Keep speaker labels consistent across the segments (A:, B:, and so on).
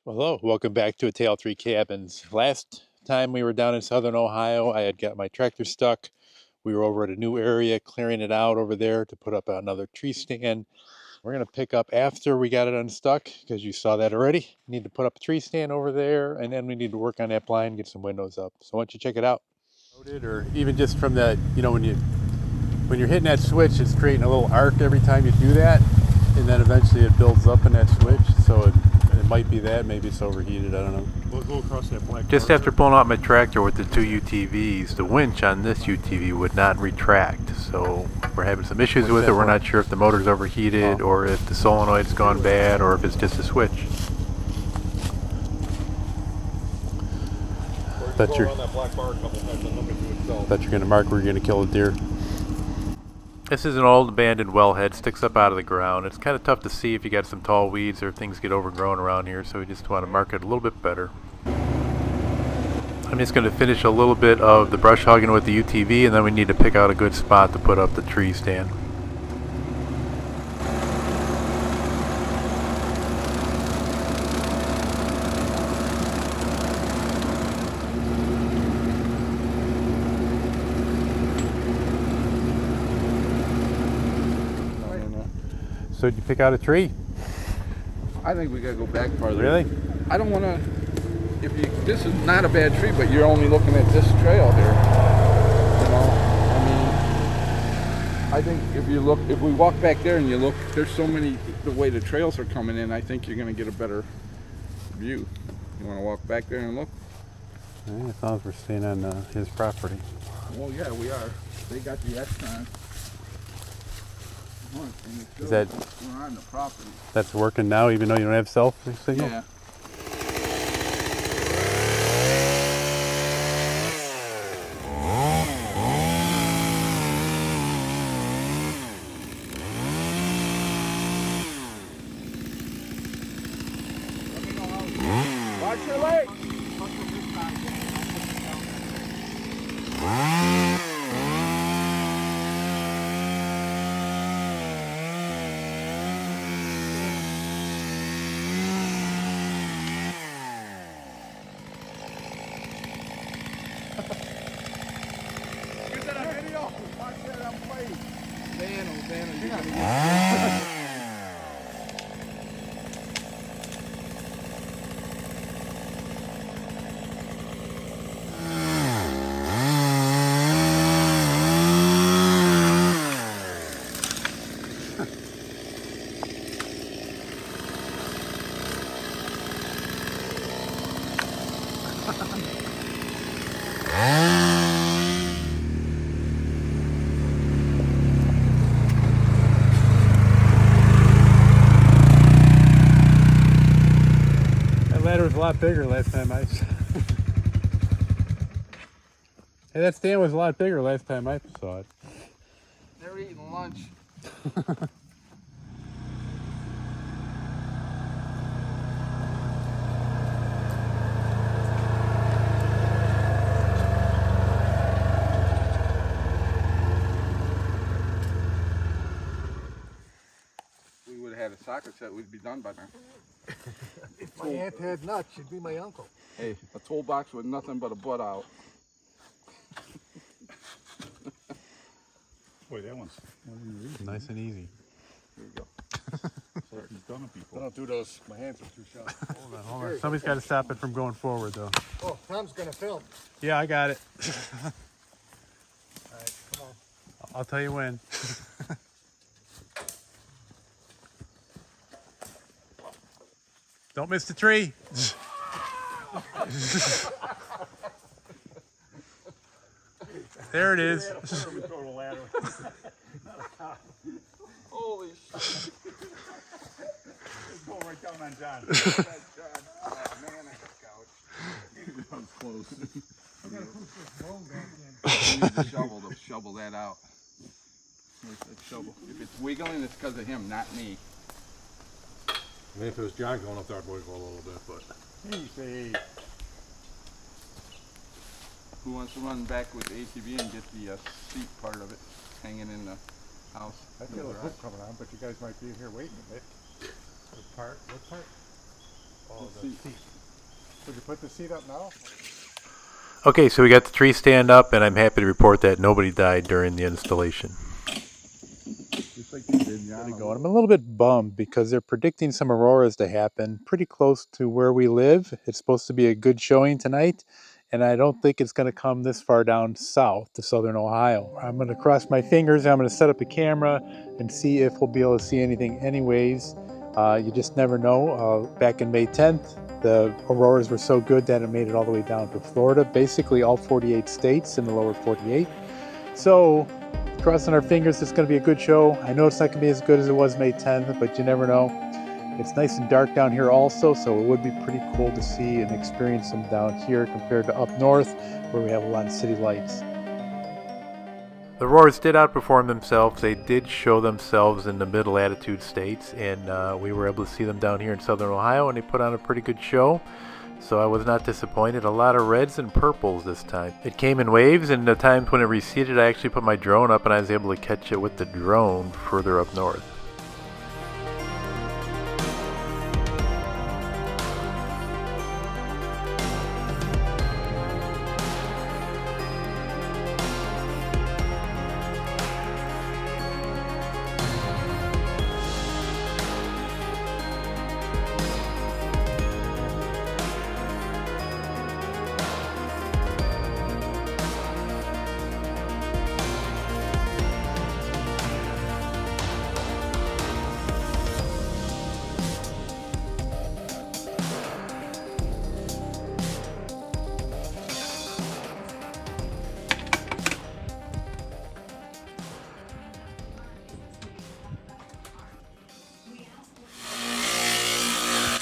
A: Well, hello, welcome back to A Tale of Three Cabins. Last time we were down in southern Ohio, I had got my tractor stuck. We were over at a new area, clearing it out over there to put up another tree stand. We're going to pick up after we got it unstuck, because you saw that already. We need to put up a tree stand over there, and then we need to work on that blind, get some windows up. So why don't you check it out? Or even just from the, when you're hitting that switch, it's creating a little arc every time you do that, and then eventually it builds up in that switch. So it might be that, maybe it's overheated, I don't know.
B: We'll go across that black
A: Just
B: bar
A: after
B: there.
A: pulling out my tractor with the two UTVs, the winch on this UTV would not retract. So we're having some issues with it. We're not sure if the motor's overheated or if the solenoid's gone bad or if it's just a switch. Bet you're gonna mark where you're gonna kill a deer. This is an old abandoned wellhead, sticks up out of the ground. It's kind of tough to see if you got some tall weeds or if things get overgrown around here, so we just want to mark it a little bit better. I'm just going to finish a little bit of the brush hogging with the UTV, and then we need to pick out a good spot to put up the tree stand. So did you pick out a tree?
C: I think we gotta go back farther.
A: Really?
C: I don't want to. This is not a bad tree, but you're only looking at this trail here. You know, I think if we walk back there and you look, there's so many. The way the trails are coming in, I think you're gonna get a better view. You want to walk back there and look?
A: Yeah, as long as we're staying on his property.
C: Well, yeah, we are. They got the X on.
A: Is that?
C: We're on the property.
A: That's working now, even though you don't have cell signal?
C: Yeah. Watch your leg. Get that on video. Watch that on play. Dano, you're gonna get.
A: That ladder was a lot bigger last time I saw it. Hey, that stand was a lot bigger last time I saw it.
C: They're eating lunch. We would have had a soccer set, we'd be done by now.
B: If my aunt had nuts, she'd be my uncle.
C: Hey, a toolbox with nothing but a butt out.
B: Boy, that one's
A: Nice and easy.
C: Here you go.
B: he's done it before.
D: Don't do those. My hands are too sharp.
A: Hold on. Somebody's got to stop it from going forward, though.
D: Oh, Tom's gonna film.
A: Yeah, I got it.
D: All right, come on.
A: I'll tell you when. Don't miss the tree. There it is.
C: Holy shit.
B: Go right down on John.
C: Oh, man, I got couch. That was close.
D: I gotta push this bone back in.
C: We need a shovel to shovel that out. Where's that shovel? If it's wiggling, it's because of him, not me.
D: I mean, if it was John going up there, I'd wiggle a little bit, but.
B: Easy.
C: Who wants to run back with the ATV and get the seat part of it hanging in the house?
B: I feel a hook coming on, but you guys might be in here waiting a bit.
D: What part? What part?
B: Oh, the seat. Would you put the seat up now?
A: Okay, so we got the tree stand up, and I'm happy to report that nobody died during the installation.
C: Just like they did, yeah.
A: I'm a little bit bummed because they're predicting some auroras to happen pretty close to where we live. It's supposed to be a good showing tonight, and I don't think it's going to come this far down south to southern Ohio. I'm going to cross my fingers. I'm going to set up a camera and see if we'll be able to see anything anyways. You just never know. Back in May 10th, the auroras were so good that it made it all the way down to Florida, basically all 48 states in the lower 48. So crossing our fingers, it's going to be a good show. I know it's not going to be as good as it was May 10th, but you never know. It's nice and dark down here also, so it would be pretty cool to see and experience them down here compared to up north where we have a lot of city lights. The auroras did outperform themselves. They did show themselves in the middle latitude states, and we were able to see them down here in southern Ohio, and they put on a pretty good show. So I was not disappointed. A lot of reds and purples this time. It came in waves, and the times when it receded, I actually put my drone up and I was able to catch it with the drone further up north.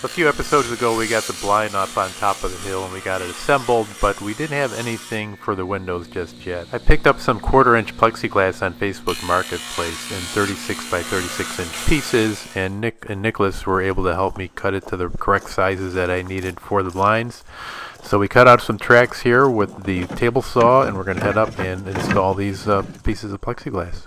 A: A few episodes ago we got the blind up on top of the hill and we got it assembled, but we didn't have anything for the windows just yet. I picked up some 1/4-inch plexiglass on Facebook Marketplace in 36 by 36 inch pieces, and Nick and Nicholas were able to help me cut it to the correct sizes that I needed for the blinds. So we cut out some tracks here with the table saw, and we're going to head up and install these pieces of plexiglass.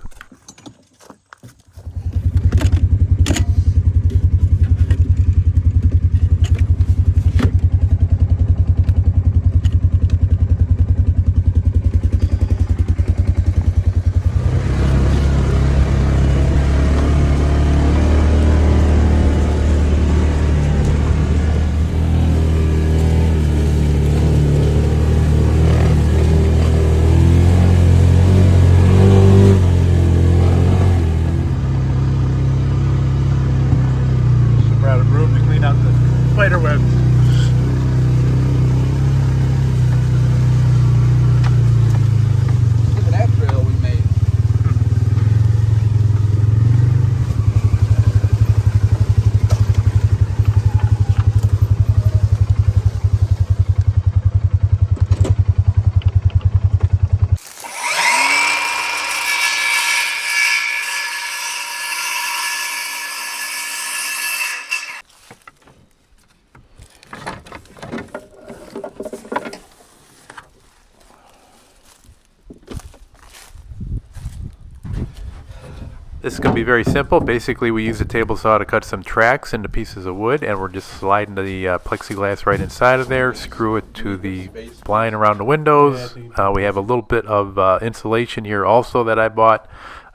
A: This is going to be very simple. Basically, we use a table saw to cut some tracks into pieces of wood, and we're just sliding the plexiglass right inside of there, screw it to the blind around the windows. We have a little bit of insulation here also that I bought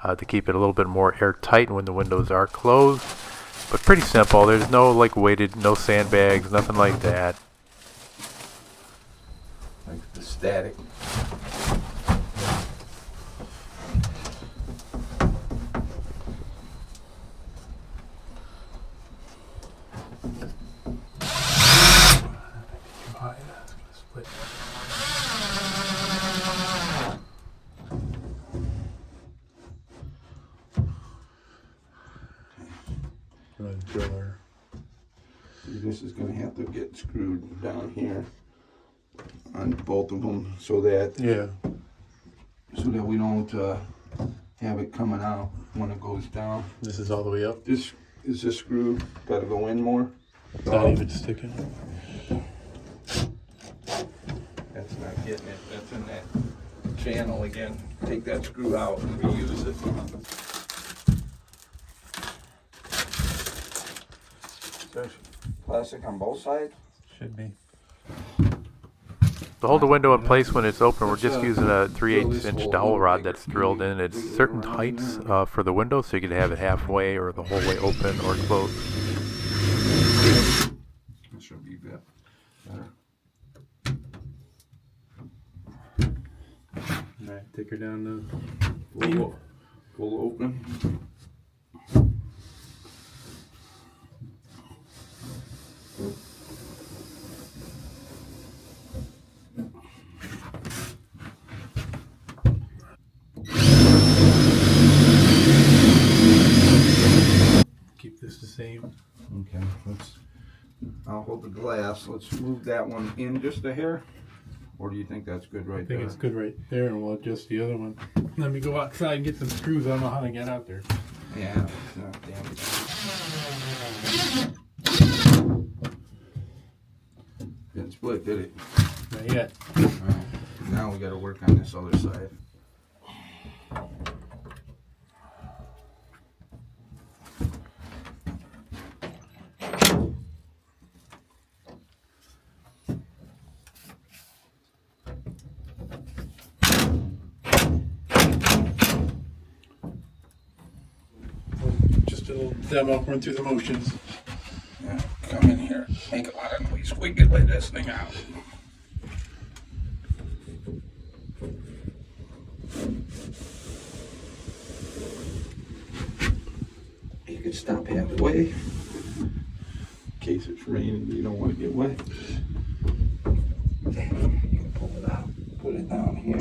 A: to keep it a little bit more airtight when the windows are closed. But pretty simple. There's no weighted, no sandbags, nothing like that.
C: Like the static. This is going to have to get screwed down here on both of them so that we don't have it coming out when it goes down.
A: This is all the way up.
C: This is this screw got to go in more.
A: Not even sticking.
C: That's not getting it. That's in that channel again. Take that screw out and reuse it. plastic on both sides?
A: Should be. To hold the window in place when it's open, we're just using a 3/8 inch dowel rod that's drilled in at certain heights for the window, so you can have it halfway or the whole way open or closed.
C: That should be better.
A: Alright, take her down the
C: Full open.
A: keep this the same.
C: Okay, I'll hold the glass. Let's move that one in just a hair. Or do you think that's good right there?
A: I think it's good right there, and we'll adjust the other one. Let me go outside and get some screws. I don't know how to get out there.
C: Yeah, no, damn it. Didn't split, did it?
A: Not yet.
C: Alright, now we gotta work on this other side.
A: Just a little demo, run through the motions.
C: Yeah, come in here, make a lot of noise. We can lay this thing out. You can stop halfway. In case it's raining, you don't want to get wet. Okay, you can pull it out, put it down here.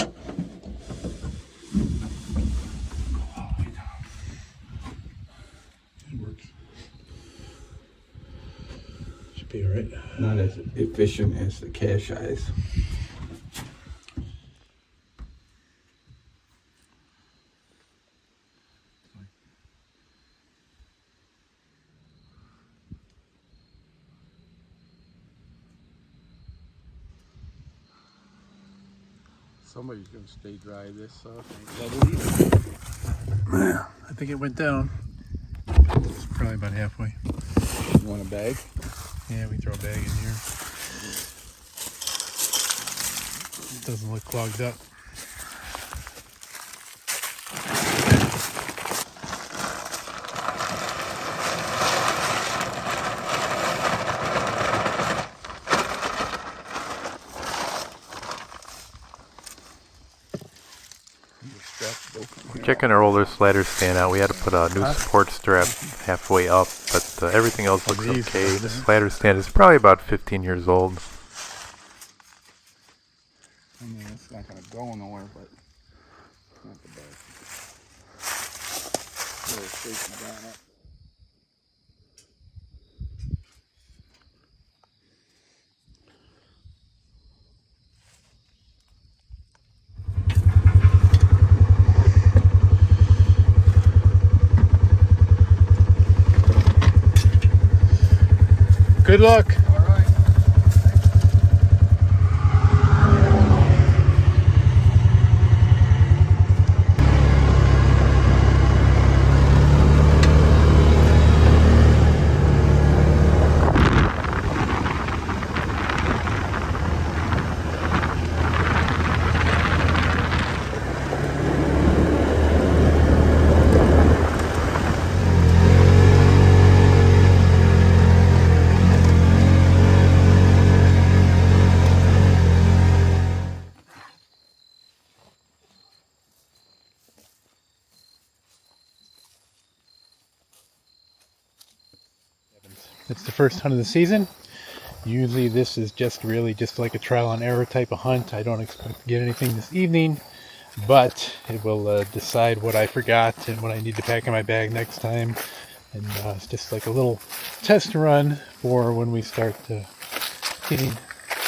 C: All the way down.
A: It works. Should be alright.
C: Not as efficient as the cash eyes.
D: Somebody's gonna stay dry this
A: Yeah, I think it went down. It's probably about halfway.
C: You want a bag?
A: Yeah, we throw a bag in here. It doesn't look clogged up. We're checking our older Ladderstand out. We had to put a new support strap halfway up, but everything else looks okay. This Ladderstand is probably about 15 years old.
C: I mean, it's not gonna go nowhere, but it's not the best. Little shaky down up.
A: Good luck.
C: All right.
A: It's the first hunt of the season. Usually this is just really just like a trial and error type of hunt. I don't expect to get anything this evening, but it will decide what I forgot and what I need to pack in my bag next time. And it's just like a little test run for when we start getting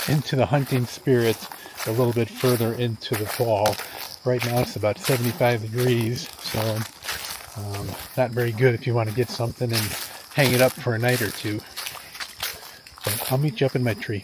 A: into the hunting spirit a little bit further into the fall. Right now it's about 75 degrees, so not very good if you want to get something and hang it up for a night or two. But I'll meet you up in my tree.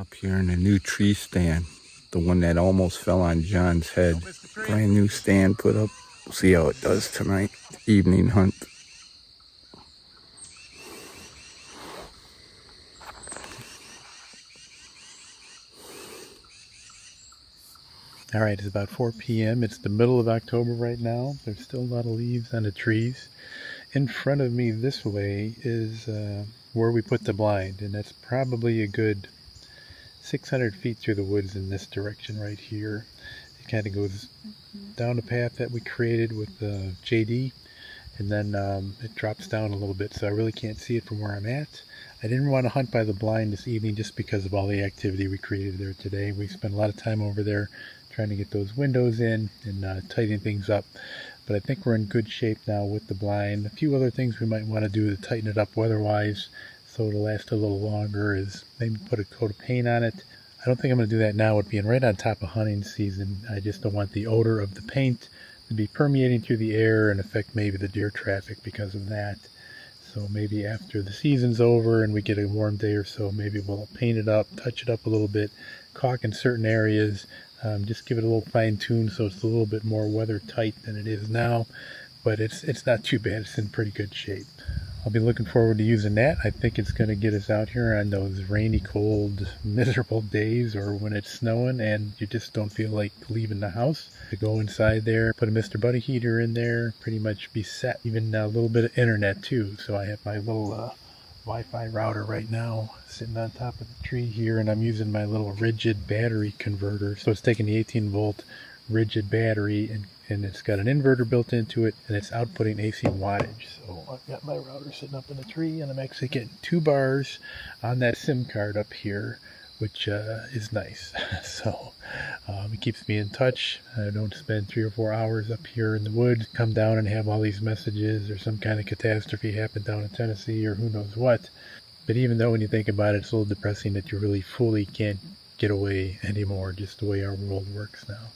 C: Up here in a new tree stand, the one that almost fell on John's head. Brand new stand put up. We'll see how it does tonight. Evening hunt.
A: All right, it's about 4 p.m. It's the middle of October right now. There's still a lot of leaves on the trees. In front of me this way is where we put the blind, and that's probably a good 600 feet through the woods in this direction right here. It kind of goes down the path that we created with JD, and then it drops down a little bit, so I really can't see it from where I'm at. I didn't want to hunt by the blind this evening just because of all the activity we created there today. We spent a lot of time over there trying to get those windows in and tighten things up. But I think we're in good shape now with the blind. A few other things we might want to do to tighten it up weather-wise so it'll last a little longer is maybe put a coat of paint on it. I don't think I'm going to do that now. It being right on top of hunting season, I just don't want the odor of the paint to be permeating through the air and affect maybe the deer traffic because of that. So maybe after the season's over and we get a warm day or so, maybe we'll paint it up, touch it up a little bit, caulk in certain areas, just give it a little fine tune so it's a little bit more weather tight than it is now. But it's not too bad. It's in pretty good shape. I'll be looking forward to using that. I think it's going to get us out here on those rainy, cold, miserable days or when it's snowing and you just don't feel like leaving the house. To go inside there, put a Mr. Buddy heater in there, pretty much be set. Even a little bit of internet too. So I have my little Wi-Fi router right now sitting on top of the tree here, and I'm using my little rigid battery converter. So it's taking the 18-volt rigid battery and it's got an inverter built into it, and it's outputting AC wattage. So I've got my router sitting up in the tree, and I'm actually getting 2 bars on that SIM card up here, which is nice. So it keeps me in touch. I don't spend 3 or 4 hours up here in the woods, come down and have all these messages or some kind of catastrophe happen down in Tennessee or who knows what. But even though when you think about it, it's a little depressing that you really fully can't get away anymore, just the way our world works now.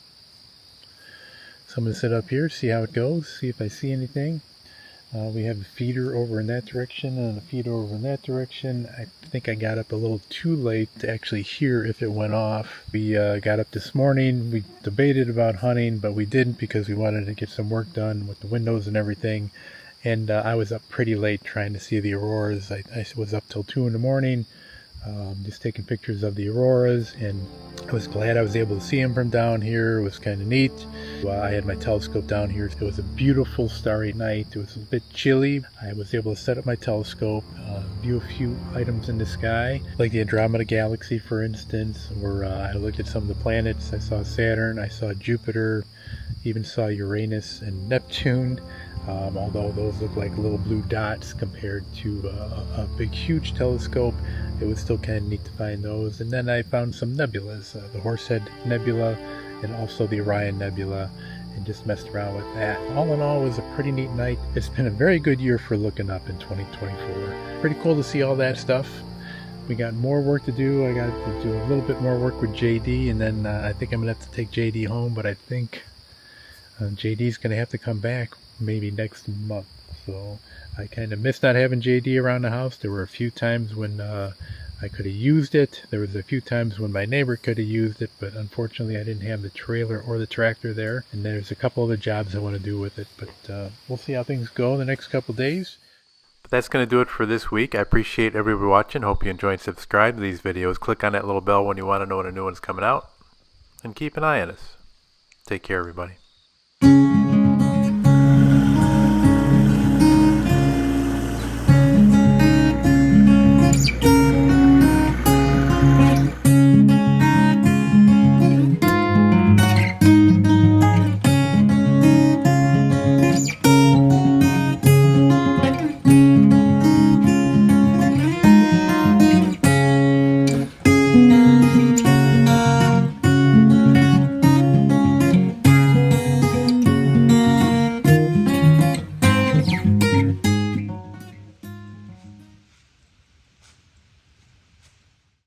A: So I'm going to sit up here, see how it goes, see if I see anything. We have a feeder over in that direction and a feeder over in that direction. I think I got up a little too late to actually hear if it went off. We got up this morning. We debated about hunting, but we didn't because we wanted to get some work done with the windows and everything. And I was up pretty late trying to see the auroras. I was up till 2 in the morning. Just taking pictures of the auroras, and I was glad I was able to see them from down here. It was kind of neat. I had my telescope down here. It was a beautiful starry night. It was a bit chilly. I was able to set up my telescope, view a few items in the sky, like the Andromeda Galaxy, for instance, or I looked at some of the planets. I saw Saturn, I saw Jupiter, even saw Uranus and Neptune. Although those look like little blue dots compared to a big, huge telescope, it was still kind of neat to find those. And then I found some nebulas, the Horsehead Nebula and also the Orion Nebula, and just messed around with that. All in all, it was a pretty neat night. It's been a very good year for looking up in 2024. Pretty cool to see all that stuff. We got more work to do. I got to do a little bit more work with JD, and then I think I'm going to have to take JD home, but I think JD's going to have to come back maybe next month. So I kind of missed not having JD around the house. There were a few times when I could have used it. There was a few times when my neighbor could have used it, but unfortunately I didn't have the trailer or the tractor there. And there's a couple other jobs I want to do with it, but we'll see how things go in the next couple days. But that's going to do it for this week. I appreciate everybody watching. Hope you enjoyed. Subscribe to these videos. Click on that little bell when you want to know when a new one's coming out. And keep an eye on us. Take care, everybody.